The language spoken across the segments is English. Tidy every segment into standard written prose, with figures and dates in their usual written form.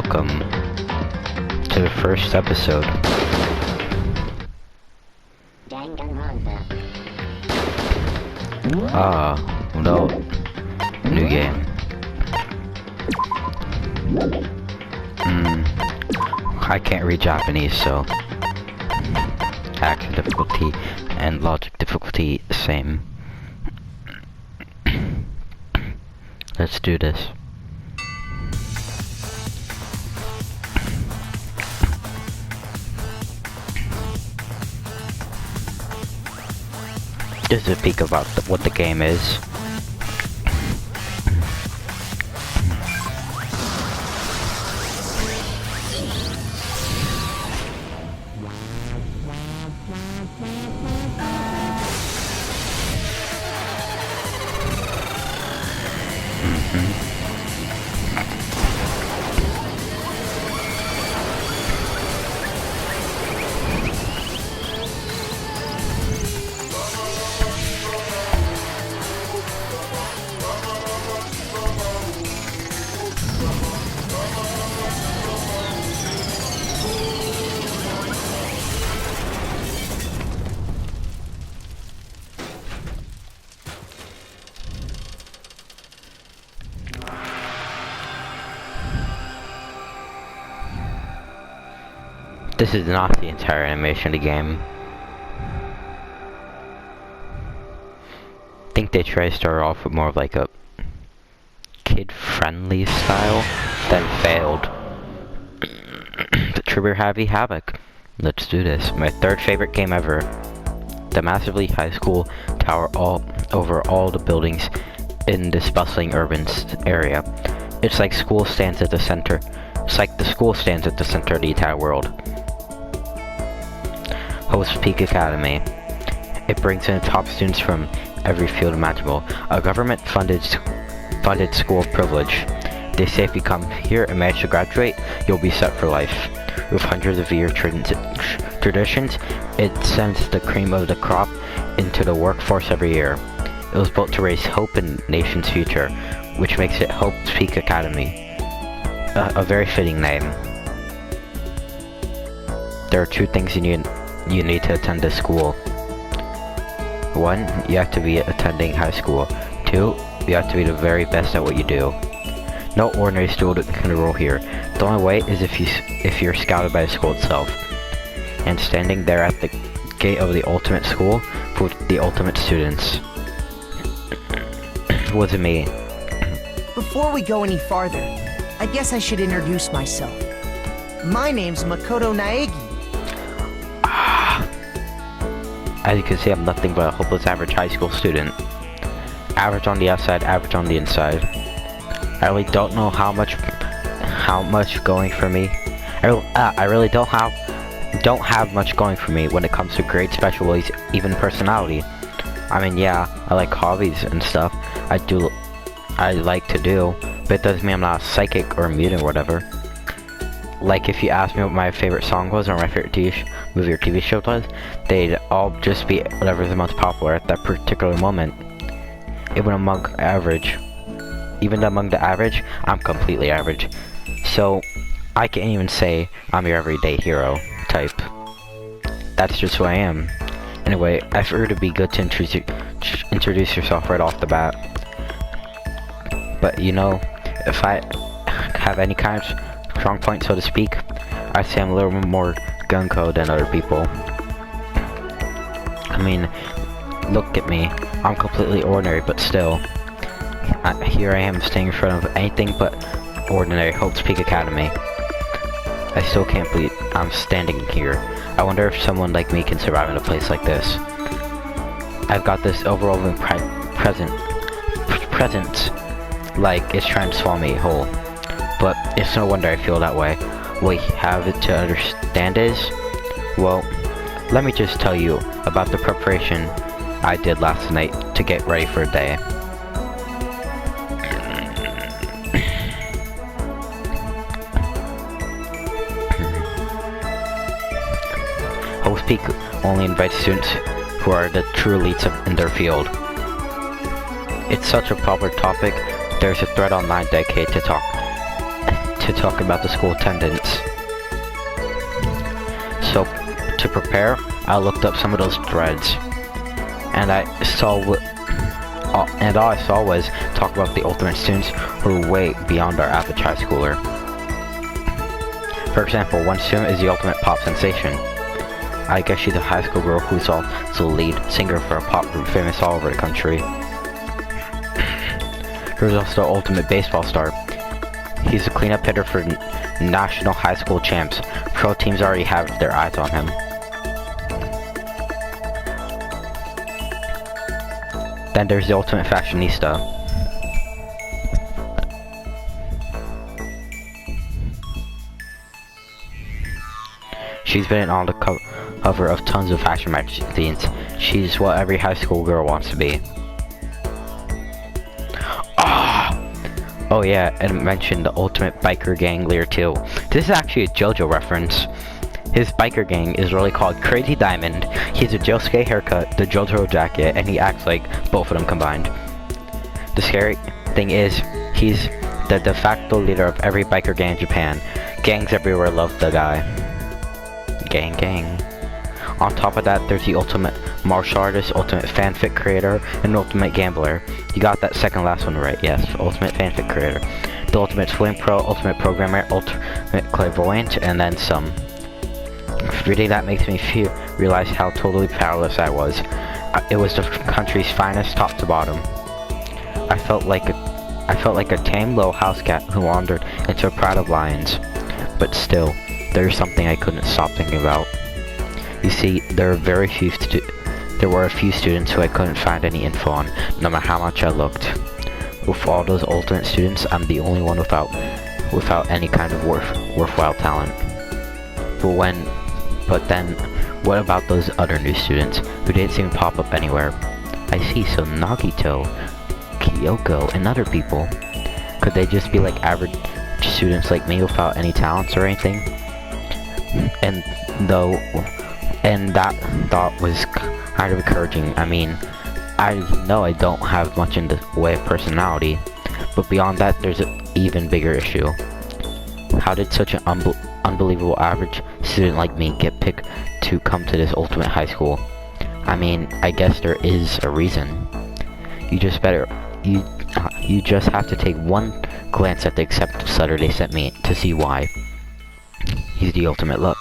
Welcome to the first episode. Danganronpa. No. New game. I can't read Japanese, so action difficulty and logic difficulty same. Let's do this. Just a peek about what the game is. This is not the entire animation of the game. I think they try to start off with more of like a kid-friendly style, then failed. The Trigger Happy Havoc. Let's do this. My third favorite game ever. The massively high school tower over all the buildings in this bustling urban area. It's like school stands at the center. It's like the school stands at the center of the entire world. Host Peak Academy. It brings in top students from every field imaginable. A government-funded school of privilege. They say if you come here and manage to graduate, you'll be set for life. With hundreds of year traditions, it sends the cream of the crop into the workforce every year. It was built to raise hope in the nation's future, which makes it Hope Peak Academy. A very fitting name. There are two things you need to attend this school. 1, you have to be attending high school. 2, you have to be the very best at what you do. No ordinary student can enroll here. The only way is if you're scouted by the school itself. And standing there at the gate of the ultimate school for the ultimate students. Was it me? Before we go any farther, I guess I should introduce myself. My name's Makoto Naegi. As you can see, I'm nothing but a hopeless average high school student. Average on the outside, average on the inside. I really don't know how much going for me. I really don't have much going for me when it comes to grades, specialties, even personality. I mean, yeah, I like hobbies and stuff. I like to do, but it doesn't mean I'm not a psychic or a mutant or whatever. Like, if you asked me what my favorite song was or my favorite movie or TV show was, they'd all just be whatever's the most popular at that particular moment. Even among the average, I'm completely average. So, I can't even say I'm your everyday hero type. That's just who I am. Anyway, I figured it'd be good to introduce yourself right off the bat. But, you know, if I have any kind of strong point, so to speak, I'd say I'm a little more gung-ho than other people. I mean, look at me. I'm completely ordinary, but still. Here I am standing in front of anything but ordinary Hope's Peak Academy. I still can't believe I'm standing here. I wonder if someone like me can survive in a place like this. I've got this overwhelming presence, like it's trying to swallow me whole. But it's no wonder I feel that way. What you have to understand is, well, let me just tell you about the preparation I did last night to get ready for a day. Host Peak only invites students who are the true elites in their field. It's such a popular topic, there's a thread online dedicated to to talk about the school attendance. So, to prepare, I looked up some of those threads, and all I saw was talk about the ultimate students who are way beyond our average high schooler. For example, one student is the ultimate pop sensation. I guess she's a high school girl who's also the lead singer for a pop group famous all over the country. There's also the ultimate baseball star. He's a cleanup hitter for national high school champs. Pro teams already have their eyes on him. Then there's the ultimate fashionista. She's been on the cover of tons of fashion magazines. She's what every high school girl wants to be. Oh yeah, and it mentioned the ultimate biker gang leader too. This is actually a JoJo reference. His biker gang is really called Crazy Diamond. He has a Josuke haircut, the JoJo jacket, and he acts like both of them combined. The scary thing is, he's the de facto leader of every biker gang in Japan. Gangs everywhere love the guy. Gang. On top of that, there's the ultimate martial artist, ultimate fanfic creator, and ultimate gambler. You got that second last one right, yes, ultimate fanfic creator. The ultimate swim pro, ultimate programmer, ultimate clairvoyant, and then some. Reading that makes me realize how totally powerless I was. It was the country's finest top to bottom. I felt like a tame little house cat who wandered into a pride of lions. But still, there's something I couldn't stop thinking about. You see, there were a few students who I couldn't find any info on, no matter how much I looked. With all those alternate students, I'm the only one without any kind of worthwhile talent. But then, what about those other new students who didn't seem to pop up anywhere? I see, so Nagito, Kyoko, and other people. Could they just be like average students like me without any talents or anything? And that thought was kind of encouraging. I mean, I know I don't have much in the way of personality, but beyond that, there's an even bigger issue. How did such an unbelievable average student like me get picked to come to this ultimate high school? I mean, I guess there is a reason. You just have to take one glance at the acceptance letter they sent me to see why. He's the ultimate luck.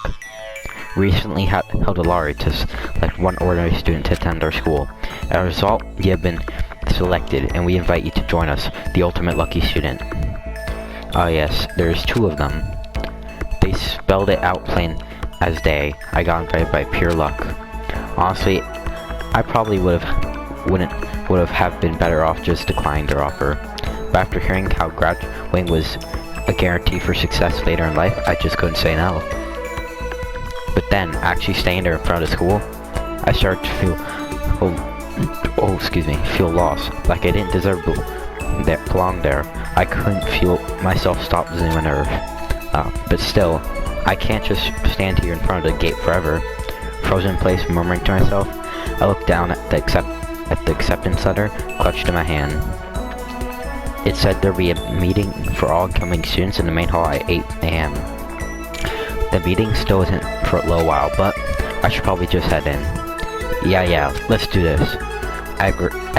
Recently held a lottery to select one ordinary student to attend our school. As a result, you have been selected, and we invite you to join us, the ultimate lucky student. Ah yes, there's two of them. They spelled it out plain as day. I got invited by pure luck. Honestly, I probably would have been better off just declining their offer. But after hearing how graduating was a guarantee for success later in life, I just couldn't say no. But then, actually staying there in front of the school, I started to feel lost, like I didn't deserve to belong there. I couldn't feel myself stop losing my nerve. But still, I can't just stand here in front of the gate forever. Frozen in place, murmuring to myself, I looked down at the acceptance letter, clutched in my hand. It said there'd be a meeting for all incoming students in the main hall at 8 a.m. The meeting still isn't for a little while, but I should probably just head in. Yeah, let's do this. I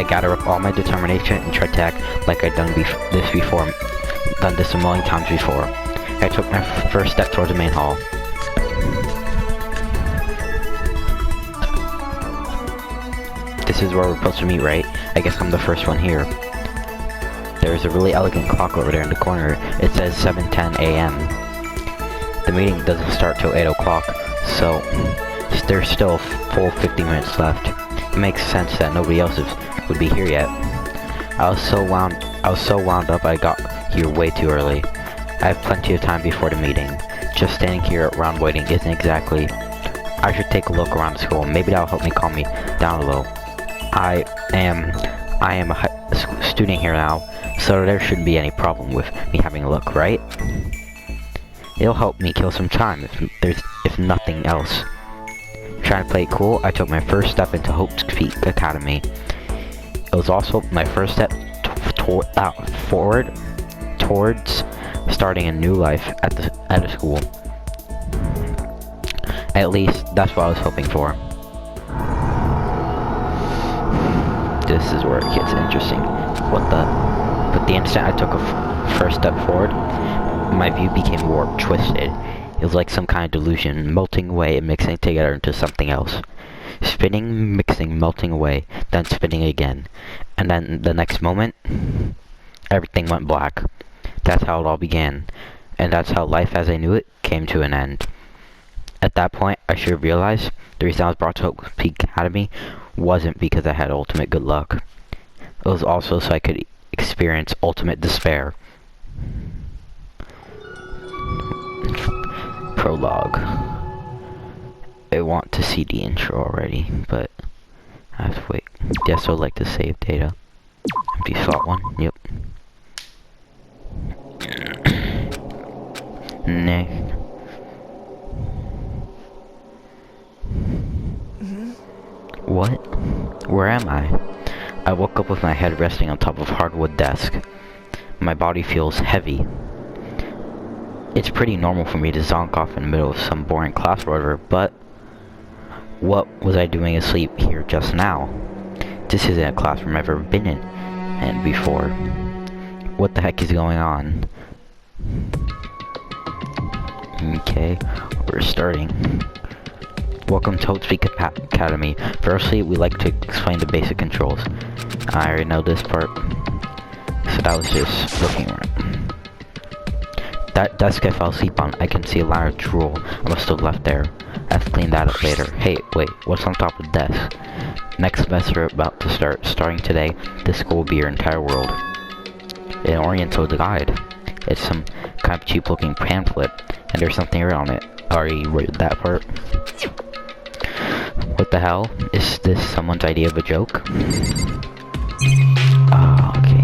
gather up all my determination and try to act like I'd done this a million times before. I took my first step towards the main hall. This is where we're supposed to meet, right? I guess I'm the first one here. There's a really elegant clock over there in the corner. It says 7:10 a.m. The meeting doesn't start till 8 o'clock, so there's still a full 50 minutes left. It makes sense that nobody else would be here yet. I was so wound up I got here way too early. I have plenty of time before the meeting. Just standing here around waiting isn't exactly. I should take a look around the school. Maybe that'll help me calm me down a little. I am a student here now, so there shouldn't be any problem with me having a look, right? It'll help me kill some time if nothing else. Trying to play it cool, I took my first step into Hope's Peak Academy. It was also my first step forward towards starting a new life at a school. At least that's what I was hoping for. This is where it gets interesting. What the? But the instant I took a first step forward, my view became warped, twisted. It was like some kind of delusion, melting away and mixing together into something else. Spinning, mixing, melting away, then spinning again. And then the next moment, everything went black. That's how it all began. And that's how life as I knew it came to an end. At that point, I should have realized the reason I was brought to Hope Peak Academy wasn't because I had ultimate good luck. It was also so I could experience ultimate despair. Prologue. I want to see the intro already, but I have to wait. Yes, I would like to save data. Empty slot 1, yep. Next. What? Where am I? I woke up with my head resting on top of a hardwood desk. My body feels heavy. It's pretty normal for me to zonk off in the middle of some boring class or whatever, but what was I doing asleep here just now? This isn't a classroom I've ever been in and before. What the heck is going on? Okay, we're starting. Welcome to Hope Peak Academy. Firstly, we like to explain the basic controls. I already know this part, so that was just looking around. That desk I fell asleep on, I can see a line of drool I must have left there. I have to clean that up later. Hey, wait, what's on top of the desk? Next semester about to start. Starting today, this school will be your entire world. An Oriental guide. It's some kind of cheap looking pamphlet, and there's something written on it. Already read that part. What the hell? Is this someone's idea of a joke? Ah, okay.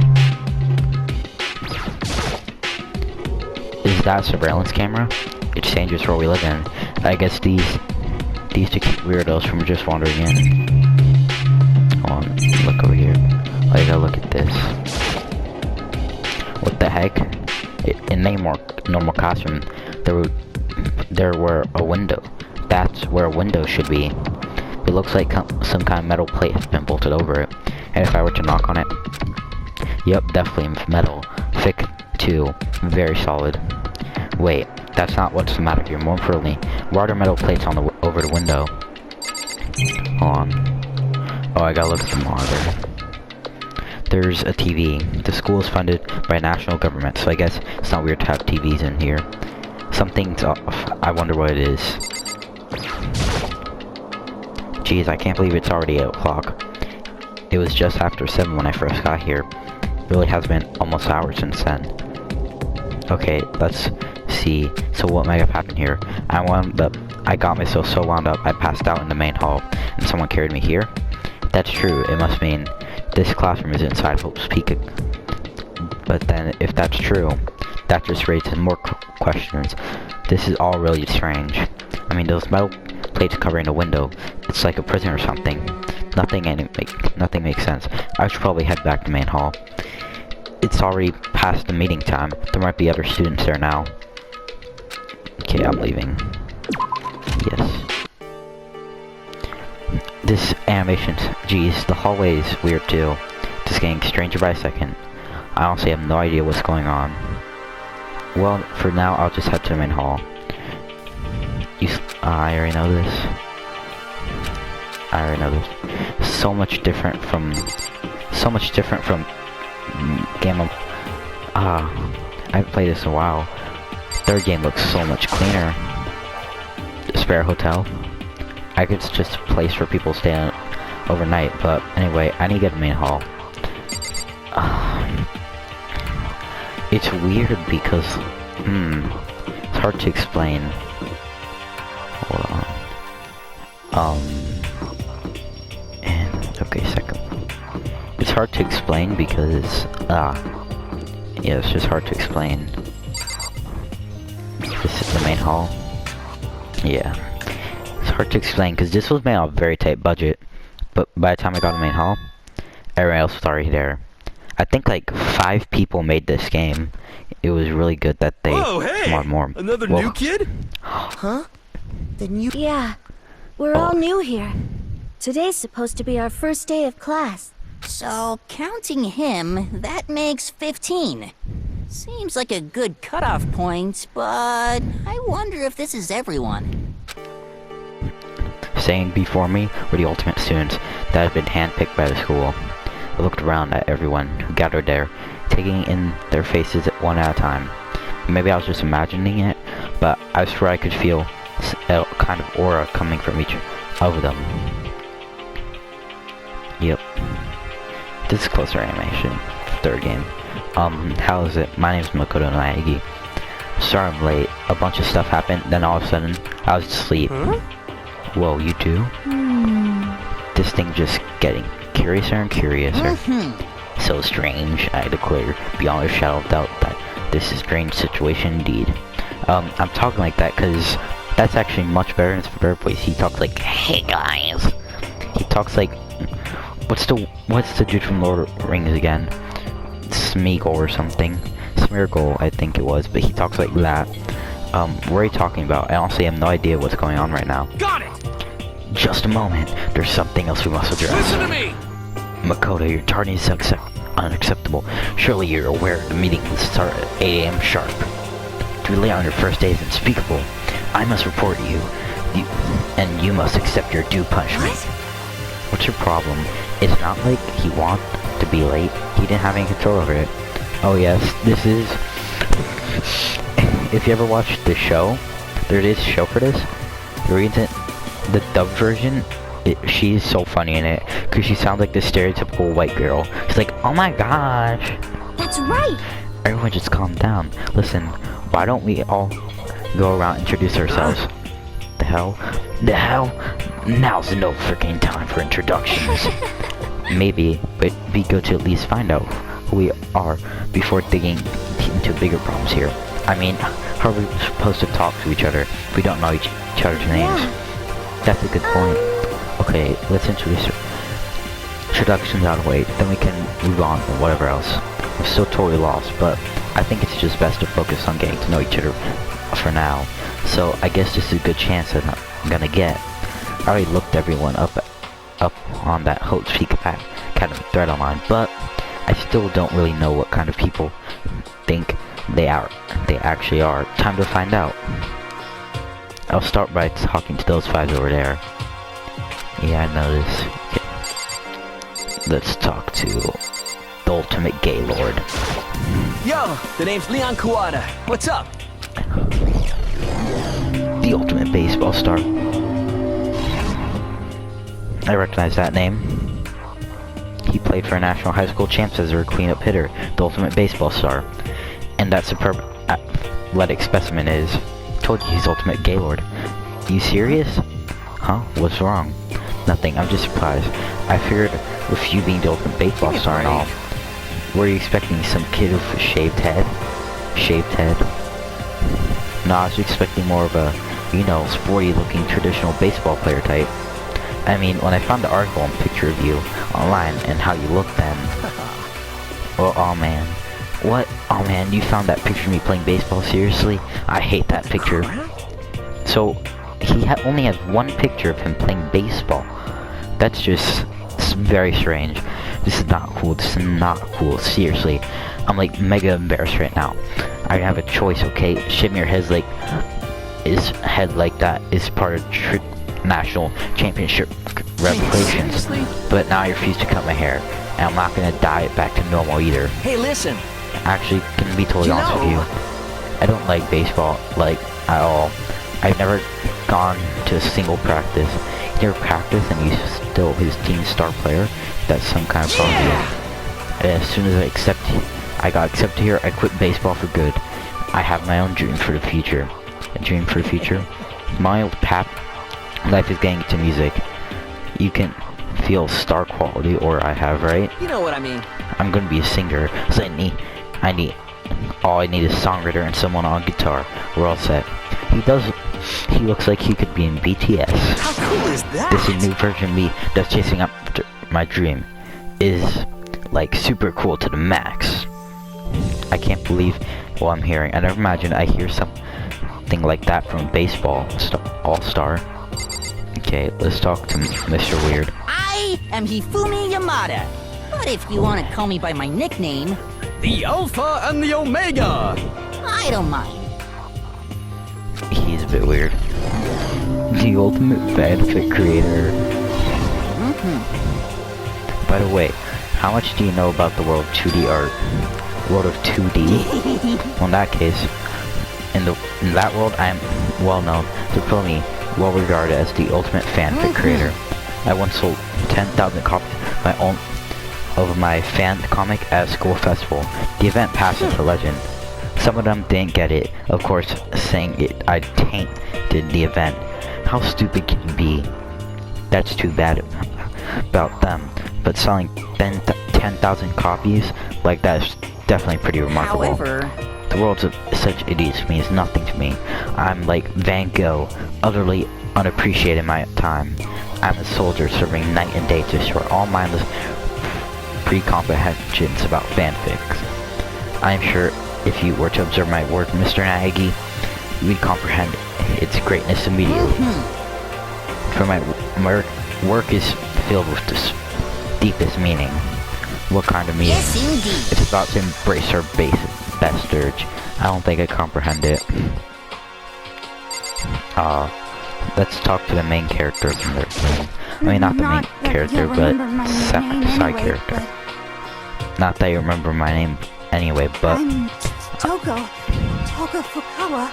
Is that a surveillance camera? It's dangerous where we live in. I guess these two keep weirdos from just wandering in. Hold on, look over here. Oh, you gotta look at this. What the heck? In a more normal classroom, there were a window. That's where a window should be. It looks like some kind of metal plate has been bolted over it. And if I were to knock on it, yep, definitely metal. Thick too, very solid. Wait, that's not what's the matter here. More importantly, why are there metal plates on over the window? Hold on. Oh, I gotta look at the monitor. There's a TV. The school is funded by national government, so I guess it's not weird to have TVs in here. Something's off. I wonder what it is. Jeez, I can't believe it's already 8 o'clock. It was just after 7 when I first got here. It really has been almost an hour since then. Okay, let's see. So what might have happened here? I got myself so wound up, I passed out in the main hall, and someone carried me here? That's true. It must mean this classroom is inside Hope's Peak. But then, if that's true, that just raises more questions. This is all really strange. I mean, those metal plates covering the window, it's like a prison or something. Nothing makes sense. I should probably head back to main hall. It's already past the meeting time. There might be other students there now. Okay, I'm leaving. Yes. This animation, geez, the hallway is weird too. Just getting stranger by the second. I honestly have no idea what's going on. Well, for now, I'll just head to the main hall. I already know this. So much different from game of... I haven't played this in a while. Third game looks so much cleaner. Spare hotel. I guess it's just a place for people to stay overnight, but anyway, I need to get to the main hall. It's weird because, it's hard to explain. Hold on. Okay, second. It's hard to explain because, yeah, it's just hard to explain. This is the main hall. Yeah. It's hard to explain because this was made on a very tight budget, but by the time I got to the main hall, everyone else was already there. I think like 5 people made this game. It was really good that they Whoa, hey! more. Another Whoa. new kid? Huh? Then you... Yeah, we're all new here. Today's supposed to be our first day of class. So, counting him, that makes 15. Seems like a good cutoff point, but I wonder if this is everyone. Saying before me were the ultimate students that had been handpicked by the school. I looked around at everyone who gathered there, taking in their faces one at a time. Maybe I was just imagining it, but I swear I could feel a kind of aura coming from each of them. Yep. This is closer animation. Third game. How is it? My name's Makoto Naegi. Sorry I'm late. A bunch of stuff happened, then all of a sudden, I was asleep. Huh? Whoa, you too? This thing just getting curiouser and curiouser. So strange, I declare, beyond a shadow of doubt, that this is a strange situation indeed. I'm talking like that because that's actually much better in his better voice. He talks like, hey guys. He talks like, what's the dude from Lord of the Rings again? Smeagol or something. Smeargle, I think it was, but he talks like that. What are you talking about? I honestly have no idea what's going on right now. Got it! Just a moment. There's something else we must address. Listen to me! Makoto, your tarding is unacceptable. Surely you're aware the meeting will start at 8 a.m. sharp. To be late on your first day is unspeakable. I must report you, and you must accept your due punishment. What's your problem? It's not like he wanted to be late. He didn't have any control over it. Oh yes, this is... If you ever watched the show, there is a show for this. The reason, the dubbed version, she's so funny in it, because she sounds like the stereotypical white girl. She's like, oh my gosh. That's right! Everyone just calm down. Listen, why don't we all go around and introduce ourselves? The hell? Now's no freaking time for introductions. Maybe, but it'd be good to at least find out who we are before digging into bigger problems here. I mean, how are we supposed to talk to each other if we don't know each other's names? That's a good point. Okay, let's introduce introductions out of the way, then we can move on to whatever else. I'm still totally lost, but I think it's just best to focus on getting to know each other for now. So I guess this is a good chance that I'm gonna get. I already looked everyone up on that Hotsuite kind of thread online, but I still don't really know what kind of people think they actually are. Time to find out. I'll start by talking to those 5 over there. Yeah, I noticed. Okay. Let's talk to the ultimate gay lord. Yo, the name's Leon Kawada. What's up? The ultimate baseball star. I recognize that name. He played for national high school champs as their cleanup hitter, the ultimate baseball star. And that superb athletic specimen is... Told you he's ultimate gaylord. You serious? Huh? What's wrong? Nothing, I'm just surprised. I figured with you being the ultimate baseball star and all. Were you expecting some kid with a shaved head? Shaved head? No, I was expecting more of a, you know, sporty looking traditional baseball player type. I mean, when I found the article and picture of you online and how you look then... Well, oh man. What? Oh man, you found that picture of me playing baseball? Seriously? I hate that picture. So, he only has one picture of him playing baseball. That's just very strange. This is not cool. This is not cool. Seriously. I'm like mega embarrassed right now. I have a choice, okay? Shaving your head like that is part of national championship regulations. But now I refuse to cut my hair. And I'm not gonna dye it back to normal either. Hey, listen. Actually, can be totally honest with you. I don't like baseball, like, at all. I've never gone to a single practice. You never practice and he's still his team's star player? That's some kind of problem. And as soon as I got accepted here, I quit baseball for good. I have my own dream for the future. A dream for the future? My old life is getting into music. You can feel star quality, or I have, right? You know what I mean. I'm gonna be a singer, so all I need is a songwriter and someone on guitar. We're all set. He looks like he could be in BTS. How cool is that? This is a new version of me that's chasing after my dream. Is like super cool to the max. I can't believe what I'm hearing. I never imagined I hear something like that from baseball all-star. Okay, let's talk to Mr. Weird. I am Hifumi Yamada. But if you want to call me by my nickname, The Alpha and the Omega! I don't mind. He's a bit weird. The ultimate fanfic creator. By the way, how much do you know about the world of 2D art? World of 2D? Well, in that case, in that world, I am well known, supremely well regarded as the ultimate fanfic creator. I once sold 10,000 copies of my fan comic at a school festival. The event passes for legend. Some of them didn't get it, of course, saying I tainted the event. How stupid can you be? That's too bad about them. But selling 10,000 copies like that is definitely pretty remarkable. However, The world of such idiots means nothing to me. I'm like Van Gogh, utterly unappreciated in my time. I'm a soldier serving night and day to destroy all mindless pre-comprehensions about fanfics. I'm sure if you were to observe my work, Mr. Nagi, you would comprehend its greatness immediately. For my work is filled with this deepest meaning. What kind of meaning? yes, indeed. It's about to embrace our best urge. I don't think I comprehend it. Let's talk to the main character from their film. I mean, not the main character, but side character. Not that you remember my name anyway, but... I'm Toga Fukawa.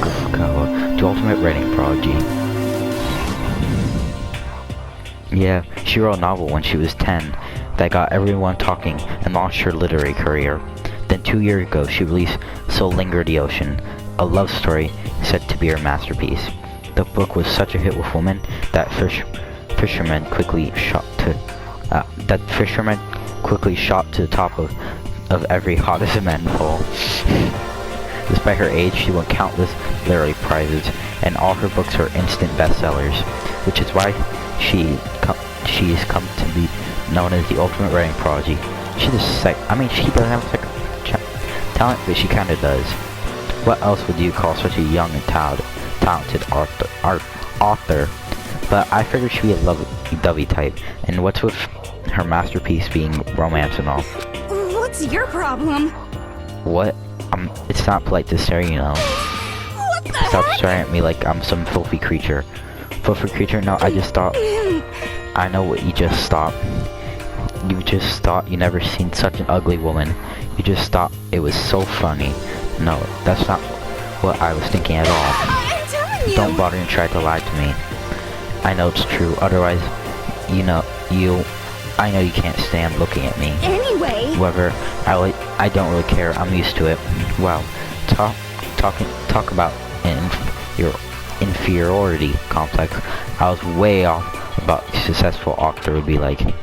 Fukawa, the ultimate writing prodigy. Yeah, she wrote a novel when she was 10 that got everyone talking and launched her literary career. Then 2 years ago, she released So Linger the Ocean, a love story said to be her masterpiece. The book was such a hit with women that fishermen quickly shot to the top of every hottest men poll. Despite her age, she won countless literary prizes, and all her books are instant bestsellers, which is why she's come to be known as the ultimate writing prodigy. She doesn't have talent, but she kinda does. What else would you call such a young and talented author? But I figured she'd be a lovey-dovey type, and what's with her masterpiece being romance and all? What's your problem? What? It's not polite to stare, you know. What the Stop heck? staring at me like I'm some filthy creature. Filthy creature? No, I just thought... I know what you just thought. You just thought you never seen such an ugly woman. You just thought it was so funny. No, that's not what I was thinking at all. I'm telling you. Don't bother and try to lie to me. I know it's true, otherwise, I know you can't stand looking at me. Anyway. However, I don't really care, I'm used to it. Wow, talk about your inferiority complex. I was way off about a successful author would be like. It's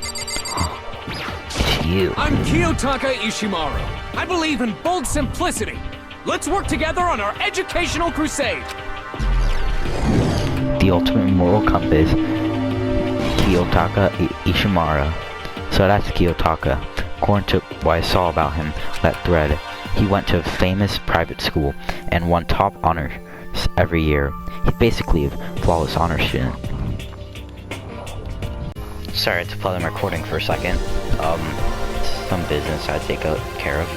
you. I'm Kiyotaka Ishimaru. I believe in bold simplicity. Let's work together on our educational crusade. The ultimate moral compass, Kiyotaka Ishimaru. So that's Kiyotaka. According to what I saw about him, that thread, he went to a famous private school and won top honors every year. He's basically a flawless honor student. Sorry, I had to play the recording for a second. Some business I had to take care of.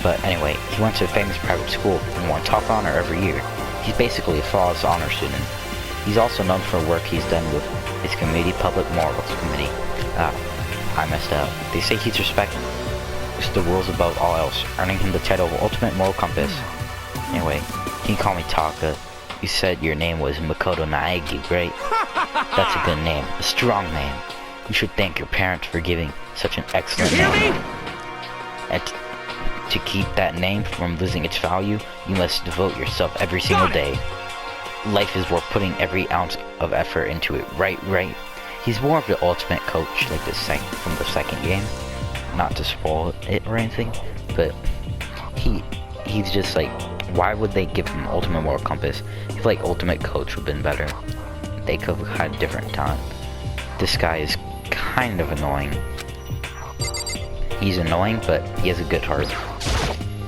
But anyway, he went to a famous private school and won top honor every year. He's basically a flawless honor student. He's also known for work he's done with his committee, Public Morals Committee. I messed up. They say he's respects the rules above all else, earning him the title of Ultimate Moral Compass. Anyway, you can call me Taka. You said your name was Makoto Naegi, right? That's a good name, a strong name. You should thank your parents for giving such an excellent You hear name. me? And to keep that name from losing its value, you must devote yourself every single day. Life is worth putting every ounce of effort into it, right? He's more of the ultimate coach, like from the second game. Not to spoil it or anything, but he's just like, why would they give him Ultimate Moral Compass? I feel like Ultimate Coach would have been better. They could have had a different talent. This guy is kind of annoying. He's annoying, but he has a good heart.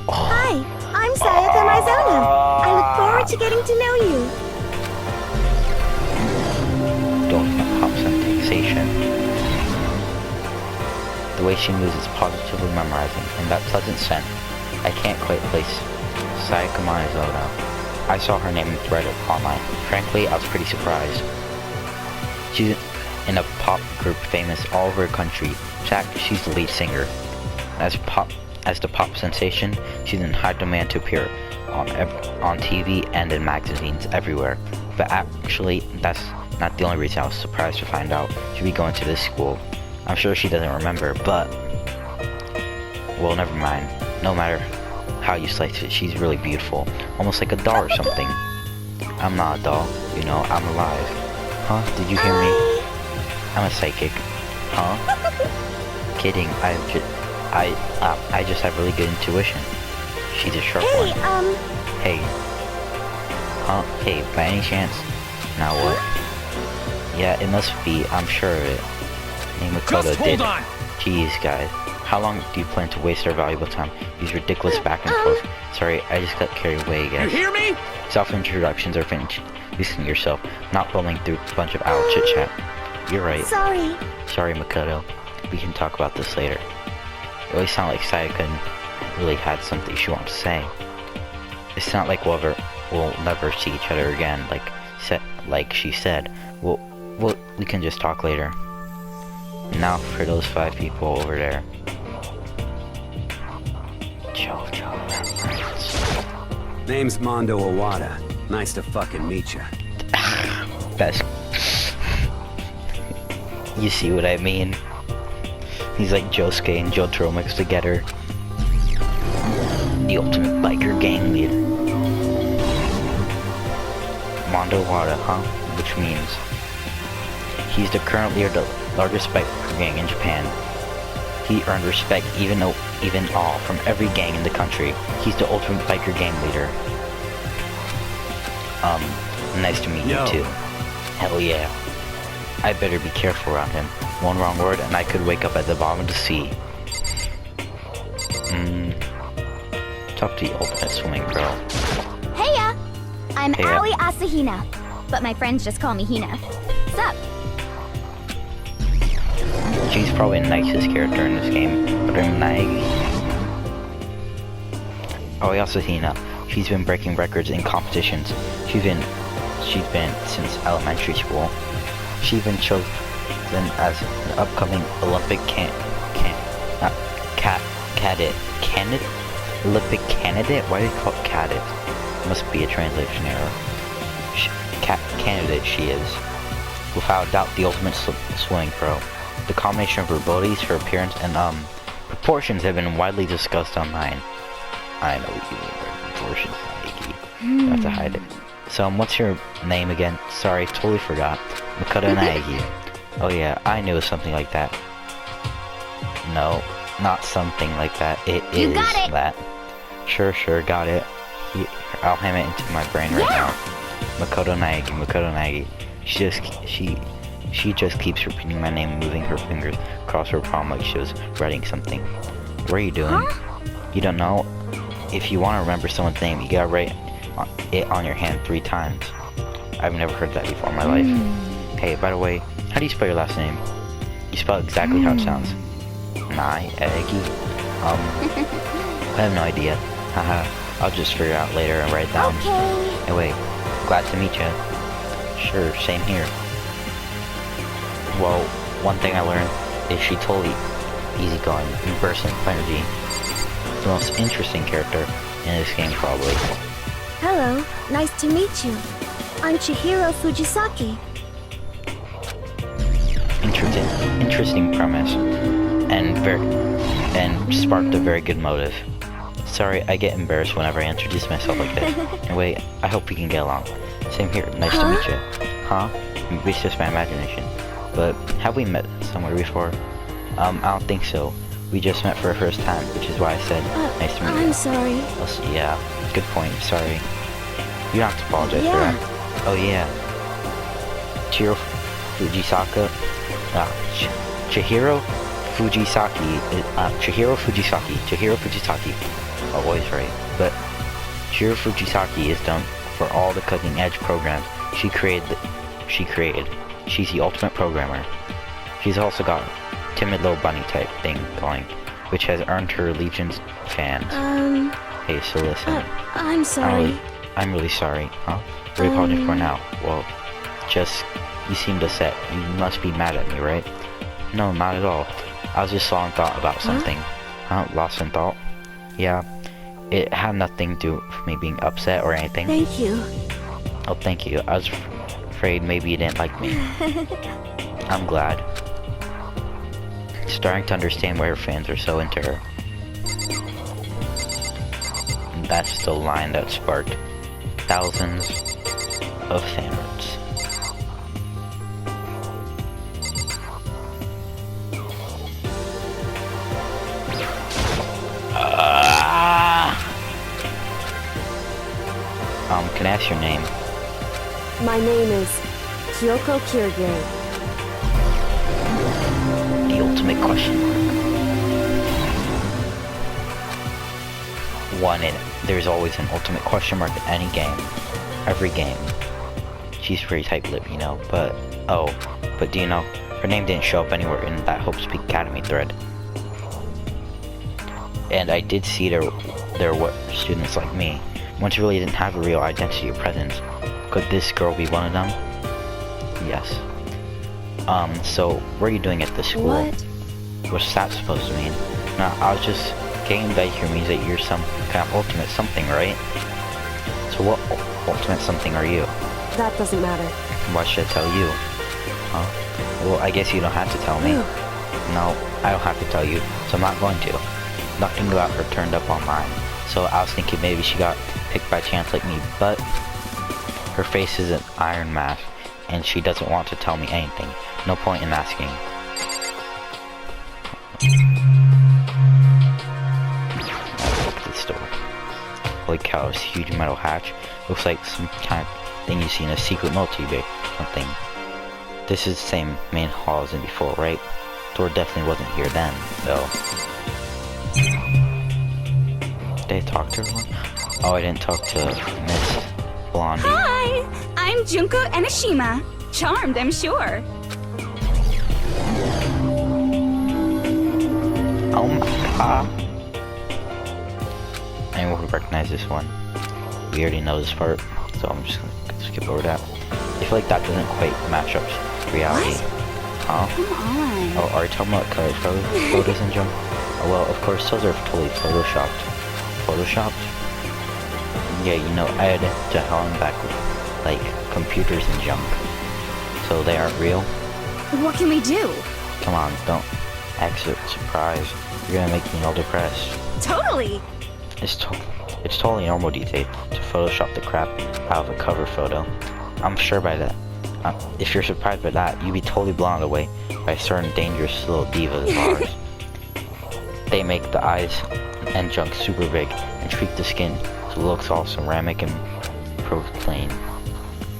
Hi, I'm Sayaka Maizona. I look forward to getting to know you. Don't pop some taxation. The way she moves is positively memorizing, and that pleasant scent. I can't quite place Sayaka Maizona. I saw her name in Reddit online. Frankly, I was pretty surprised. She's in a pop group famous all over the country. In fact, she's the lead singer. As the pop sensation, she's in high demand to appear on TV and in magazines everywhere. But actually, that's not the only reason I was surprised to find out she'd be going to this school. I'm sure she doesn't remember, but... well, never mind. No matter how you slice it, she's really beautiful. Almost like a doll or something. I'm not a doll, you know, I'm alive. Huh? Did you hear me? I'm a psychic. Huh? Kidding, I just have really good intuition. She's a sharp one. Hey. Huh? Hey, by any chance? Now what? Yeah, it must be, I'm sure of it. Makoto Just did. hold on! Jeez, guys. How long do you plan to waste our valuable time? These ridiculous back and forth. Sorry, I just got carried away, guys. You hear me? Self-introductions are finished. Listen to yourself, not bumbling through a bunch of owl chit-chat. You're right. Sorry. Sorry, Makoto. We can talk about this later. It always sounded like Sayaka really had something she wanted to say. It's not like we'll never see each other again, like she said. We can just talk later. Now for those 5 people over there. JoJo reference. Name's Mondo Owada. Nice to fucking meet ya. Best. You see what I mean? He's like Josuke and Jotaro mixed together. The ultimate biker gang leader. Mondo Wada, huh? Which means he's the current leader of the largest biker gang in Japan. He earned respect even all from every gang in the country. He's the ultimate biker gang leader. Nice to meet you too. Hell yeah. I better be careful around him. One wrong word and I could wake up at the bottom of the sea. Talk to the ultimate swimming pro. Heya! I'm Heya. Aoi Asahina, but my friends just call me Hina. Sup? She's probably the nicest character in this game, but I'm Naegi. Aoi Asahina. She's been breaking records in competitions. She's been since elementary school. She even chosen as an upcoming Olympic Olympic candidate? Why do you call it cadet? Must be a translation error. Candidate she is. Without doubt, the ultimate swimming pro. The combination of her abilities, her appearance, and proportions have been widely discussed online. I know what you mean by proportions, Naegi. You have to hide it. So, what's your name again? Sorry, totally forgot. Makoto Naegi. Oh yeah, I knew it was something like that. No, not something like that. It is that. Sure, got it. I'll ham it into my brain right now. Makoto Naegi. She just keeps repeating my name, moving her fingers across her palm like she was writing something. What are you doing? You don't know? If you want to remember someone's name, you gotta write it on your hand 3 times. I've never heard that before in my life. Hey, by the way, how do you spell your last name? You spell it exactly how it sounds. Naegi. I have no idea. Haha. I'll just figure it out later and write it down. Okay. Anyway, glad to meet you. Sure, same here. Well, one thing I learned is she totally easygoing, bursting with energy. The most interesting character in this game, probably. Hello, nice to meet you. I'm Chihiro Fujisaki. Interesting premise, and sparked a very good motive. Sorry, I get embarrassed whenever I introduce myself like this. Anyway, I hope we can get along. Same here, nice to meet you. Huh? Maybe it's just my imagination. But have we met somewhere before? I don't think so. We just met for the first time, which is why I said nice to meet you. I'm sorry. Yeah, good point, sorry. You don't have to apologize for that. Oh yeah. Chihiro Fujisaka. Chihiro Fujisaki. Chihiro Fujisaki. Always right. But Chihiro Fujisaki is done for all the cutting edge programs she created. She's the ultimate programmer. She's also got timid little bunny type thing going, which has earned her legions of fans. Hey, so listen. I'm sorry. I'm really sorry. Huh? What are you apologizing for now? Well, just, you seemed upset. You must be mad at me, right? No, not at all. I was just lost in thought about something. Huh? Lost in thought? Yeah. It had nothing to do with me being upset or anything. Thank you. Oh, thank you. I was afraid maybe you didn't like me. I'm glad. Starting to understand why her fans are so into her. And that's the line that sparked thousands of fanarts. Can I ask your name? My name is Kyoko Kirige. The ultimate question mark. There's always an ultimate question mark in any game. Every game. She's pretty tight-lipped, you know, but do you know, her name didn't show up anywhere in that Hope Speak Academy thread. And I did see there were students like me, ones who really didn't have a real identity or presence. Could this girl be one of them? Yes. So, what are you doing at this school? What? What's that supposed to mean? Now, I was just getting back here means that you're some kind of ultimate something, right? So what ultimate something are you? That doesn't matter. Why should I tell you? Huh? Well, I guess you don't have to tell me. No, I don't have to tell you, so I'm not going to. Nothing about her turned up on mine. So I was thinking maybe she got picked by chance like me, but her face is an iron mask, and she doesn't want to tell me anything. No point in asking. This door. Holy cow, this huge metal hatch. Looks like some kind of thing you see in a secret military base or something. This is the same main hall as in before, right? Door definitely wasn't here then, though. Did I talk to everyone? Oh, I didn't talk to Miss Blondie. Hi! I'm Junko Enoshima. Charmed, I'm sure. Oh my god. Anyone who recognizes this one, we already know this part, so I'm just gonna skip over that. I feel like that doesn't quite match up to reality. What? Huh? Come on. Oh, are you talking about color photos and junk? Oh, well, of course, those are totally photoshopped. Photoshopped? Yeah, you know, I had to hang back with, like, computers and junk. So they aren't real? What can we do? Come on, don't act surprised. You're gonna make me all depressed. Totally. It's totally normal these days to Photoshop the crap out of a cover photo. I'm sure by that. If you're surprised by that, you'd be totally blown away by certain dangerous little divas of ours. They make the eyes and junk super big and treat the skin so it looks all ceramic and proclaim.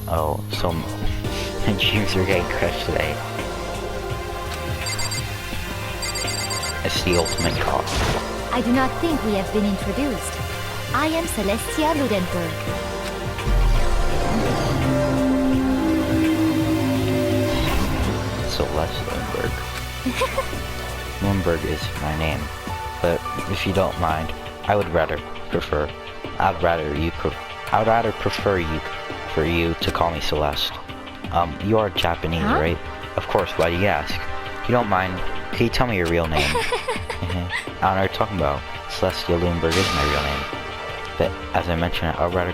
Oh, so my dreams are getting crushed today. It's the ultimate cost. I do not think we have been introduced. I am Celestia Ludenberg. Celeste Ludenberg. Ludenberg is my name, but if you don't mind, I would rather prefer you to call me Celeste. You are Japanese, Huh? right? Of course, why do you ask? If you don't mind, can you tell me your real name? I don't know what you're talking about. Celestia Ludenberg is my real name. But as I mentioned, I'd rather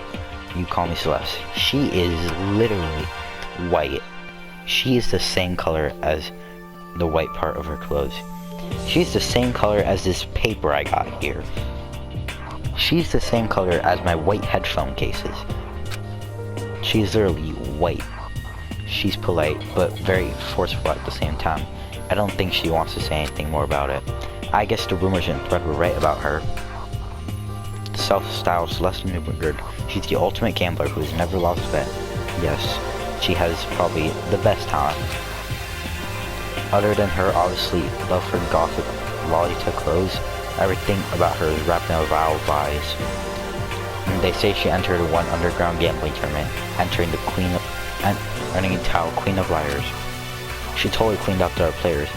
you call me Celeste. She is literally white. She is the same color as the white part of her clothes. She's the same color as this paper I got here. She's the same color as my white headphone cases. She's literally white. She's polite, but very forceful at the same time. I don't think she wants to say anything more about it. I guess the rumors in the thread were right about her. Self-styled Celeste Ludenberg. She's the ultimate gambler who has never lost a bet. Yes, she has probably the best talent. Other than her obviously love for gossip, Lolita clothes, everything about her is wrapped in a vile lies. And they say she entered one underground gambling tournament, entering the earning a title Queen of Liars. She totally cleaned up their players,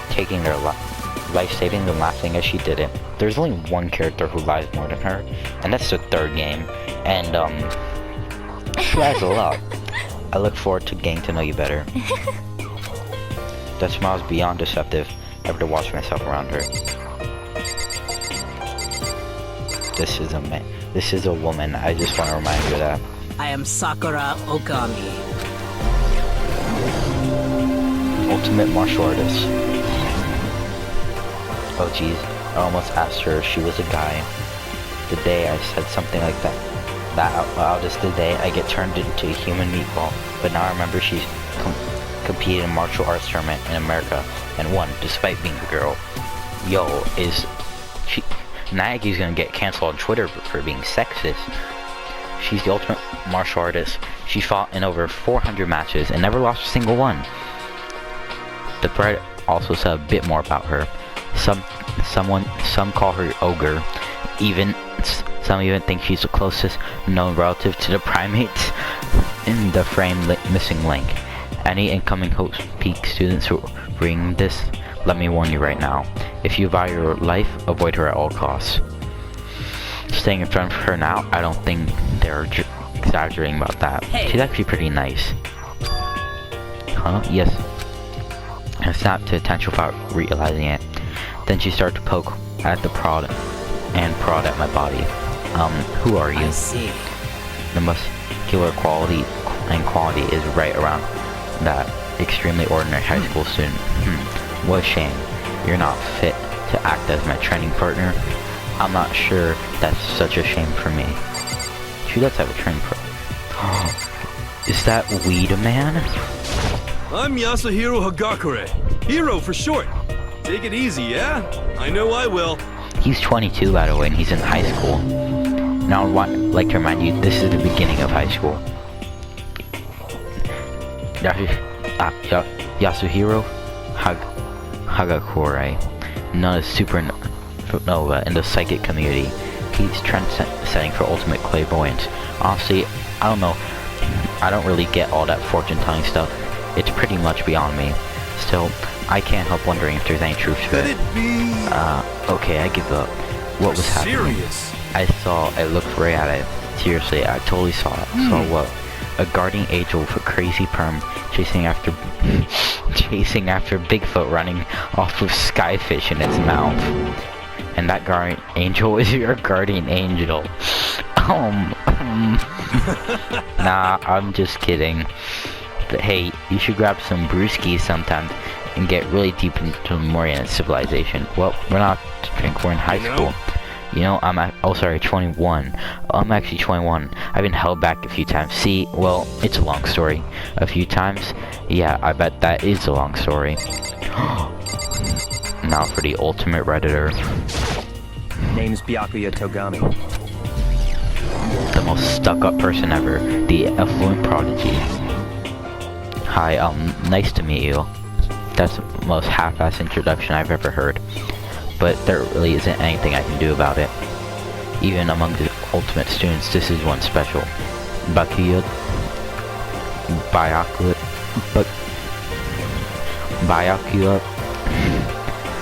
taking their life savings and laughing as she did it. There's only one character who lies more than her, and that's the third game. And she lies a lot. I look forward to getting to know you better. That smile is beyond deceptive. Ever to watch myself around her. This is a man. This is a woman. I just want to remind you of that. I am Sakura Okami. Ultimate martial artist. Oh jeez, I almost asked her if she was a guy. The day I said something like that out loud is the day I get turned into a human meatball. But now I remember she's competed in a martial arts tournament in America and won despite being a girl. Yo, Nagi's gonna get canceled on Twitter for being sexist. She's the ultimate martial artist. She fought in over 400 matches and never lost a single one. The thread also said a bit more about her. Some call her ogre. Some even think she's the closest known relative to the primates in the frame missing link. Any incoming Hope Peak students who bring this, let me warn you right now. If you value your life, avoid her at all costs. Staying in front of her now, I don't think they're exaggerating about that. Hey. She's actually pretty nice. Huh? Yes. I snapped to attention without realizing it. Then she started to poke at the prod at my body. Who are you? I see. The muscular quality is right around that extremely ordinary high school student. What a shame. You're not fit to act as my training partner. I'm not sure that's such a shame for me. She does have a training partner. Is that Weed Man? I'm Yasuhiro Hagakure. Hero for short. Take it easy, yeah? I know I will. He's 22, by the way, and he's in high school. Now I'd like to remind you, this is the beginning of high school. Yasuhiro Hagakure, known as Supernova in the psychic community. He's trend-setting for ultimate clairvoyance. Honestly, I don't know. I don't really get all that fortune-telling stuff. It's pretty much beyond me. Still, I can't help wondering if there's any truth to it. Could it be... Okay, I give up. What was happening? Serious? I looked right at it. Seriously, I totally saw it. Saw what? A guardian angel with a crazy perm chasing after Bigfoot running off with skyfish in its mouth. And that guardian angel is your guardian angel. Nah, I'm just kidding. But hey, you should grab some brewskis sometime and get really deep into Lemurian civilization. Well, we're not to drink, we're in high school. You know, oh sorry, 21. I'm actually 21. I've been held back a few times. See, well, it's a long story. A few times? Yeah, I bet that is a long story. Now for the ultimate redditor. Name's Byakuya Togami. The most stuck-up person ever. The affluent prodigy. Hi, nice to meet you. That's the most half-assed introduction I've ever heard. But there really isn't anything I can do about it. Even among the ultimate students, this is one special. Byakuya.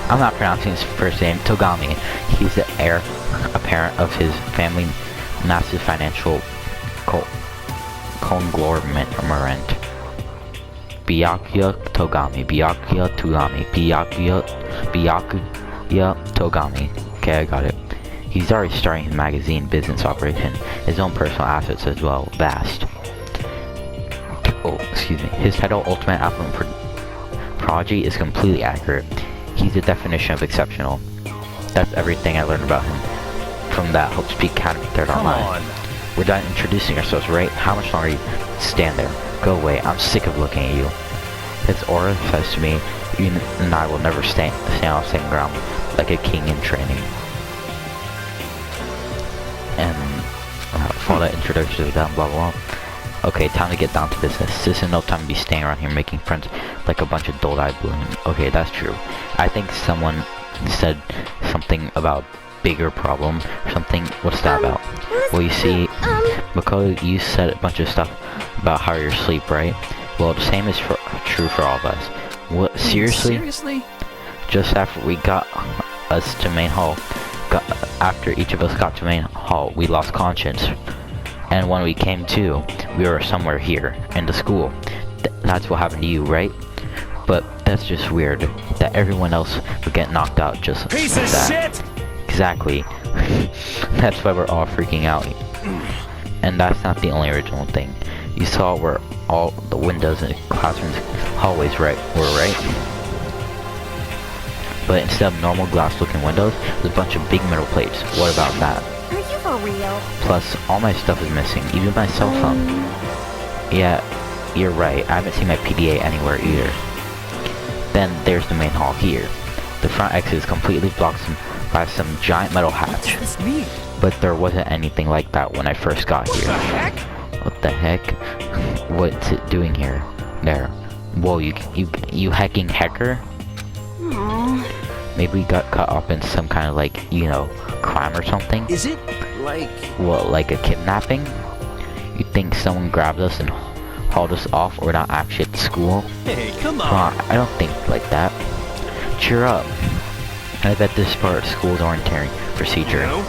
I'm not pronouncing his first name. Togami. He's the heir apparent of his family massive financial conglomerate. Byakuya Togami. Okay, I got it. He's already starting his magazine business operation, his own personal assets as well. Vast. Oh, excuse me. His title, Ultimate Affluent Prodigy, is completely accurate. He's the definition of exceptional. That's everything I learned about him from that Hope Speak Academy thread online. We're done introducing ourselves, right? How much longer you stand there? Go away. I'm sick of looking at you. His aura says to me, you and I will never stand on the same ground, like a king in training. And for all that introduction to them, blah blah blah. Okay, time to get down to business. This is no time to be staying around here making friends like a bunch of dull-eyed balloons. Okay, that's true. I think someone said something about bigger problem or something. What's that about? Well, you see, Makoto, you said a bunch of stuff about how you're asleep, right? Well, the same is true for all of us. What, seriously? Seriously? Just after we got us to main hall, after each of us got to main hall, we lost conscience. And when we came to, we were somewhere here, in the school. That's what happened to you, right? But that's just weird, that everyone else would get knocked out just like Piece of that. shit! Exactly. That's why we're all freaking out. And that's not the only original thing. You saw where all the windows in the classrooms, hallways were right? But instead of normal glass-looking windows, there's a bunch of big metal plates. What about that? Are you for real? Plus, all my stuff is missing, even my cell phone. Yeah, you're right. I haven't seen my PDA anywhere either. Then there's the main hall here. The front exit is completely blocked by some giant metal hatch. What does this mean? But there wasn't anything like that when I first got here. What the heck? What the heck? What's it doing here? There. Whoa, you hacking hacker? Maybe we got caught up in some kind of like, you know, crime or something? Is it like... What, like a kidnapping? You think someone grabbed us and hauled us off, or not actually at the school? Hey, come on. Come on, I don't think like that. Cheer up. I bet this is part of school's orienteering procedure. You know?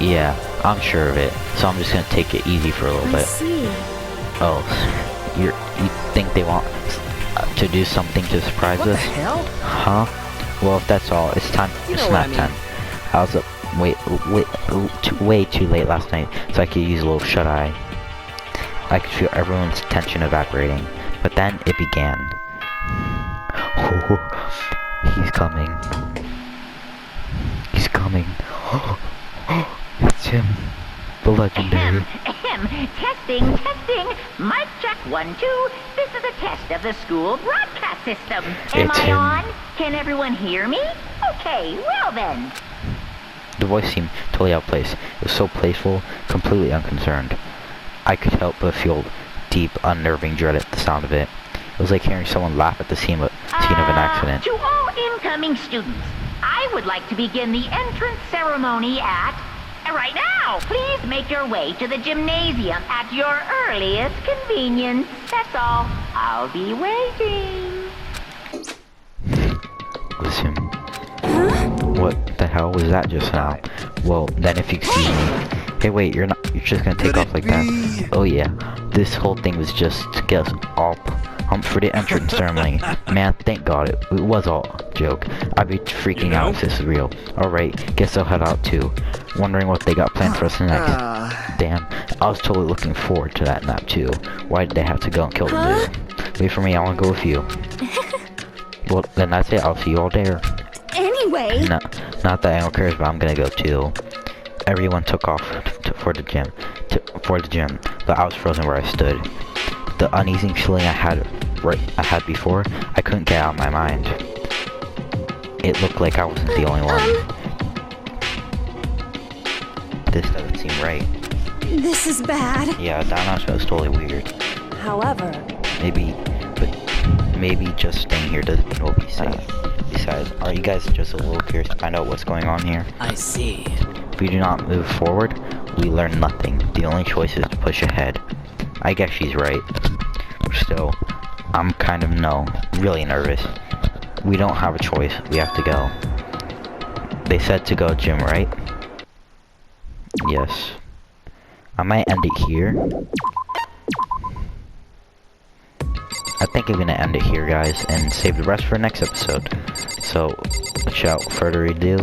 Yeah, I'm sure of it. So I'm just gonna take it easy for a little I bit. see. Oh, you think they want to do something to surprise What the us? hell? Huh? Well, if that's all, it's time. You know It's what I nap mean. time. I was up way too late last night, so I could use a little shut-eye. I could feel everyone's tension evaporating. But then it began. Oh, he's coming. He's coming. It's him, the legendary. Testing. Mic check 1, 2. This is a test of the school broadcast system. Am It's I him. on? Can everyone hear me? Okay, well then. The voice seemed totally out of place. It was so playful, completely unconcerned. I could help but feel deep, unnerving dread at the sound of it. It was like hearing someone laugh at the scene of an accident. To all incoming students, I would like to begin the entrance ceremony at... right now! Please make your way to the gymnasium at your earliest convenience. That's all. I'll be waiting. Listen. What the hell was that just now? Well, then if you excuse me. Hey, wait, you're just gonna take off like that? Oh yeah, this whole thing was just to get us all for the entrance ceremony. Man, thank God it was all a joke. I'd be freaking out if this is real. Alright, guess I'll head out too. Wondering what they got planned for us next. Damn, I was totally looking forward to that nap too. Why did they have to go and kill the dude? Wait for me, I wanna go with you. Well, then that's it, I'll see you all there. Anyway. No, not that anyone cares, but I'm gonna go too. Everyone took off for the gym, but I was frozen where I stood. The uneasy feeling I had before, I couldn't get out of my mind. It looked like I wasn't the only one. This doesn't seem right. This is bad. Yeah, that announcement was totally weird. However... Maybe just staying here doesn't mean we'll be safe. Besides, are you guys just a little curious to find out what's going on here? I see. If we do not move forward, we learn nothing. The only choice is to push ahead. I guess she's right. Still, I'm kind of really nervous. We don't have a choice. We have to go. They said to go gym, right? Yes. I might end it here. I think I'm gonna end it here, guys, and save the rest for next episode. So, without further ado,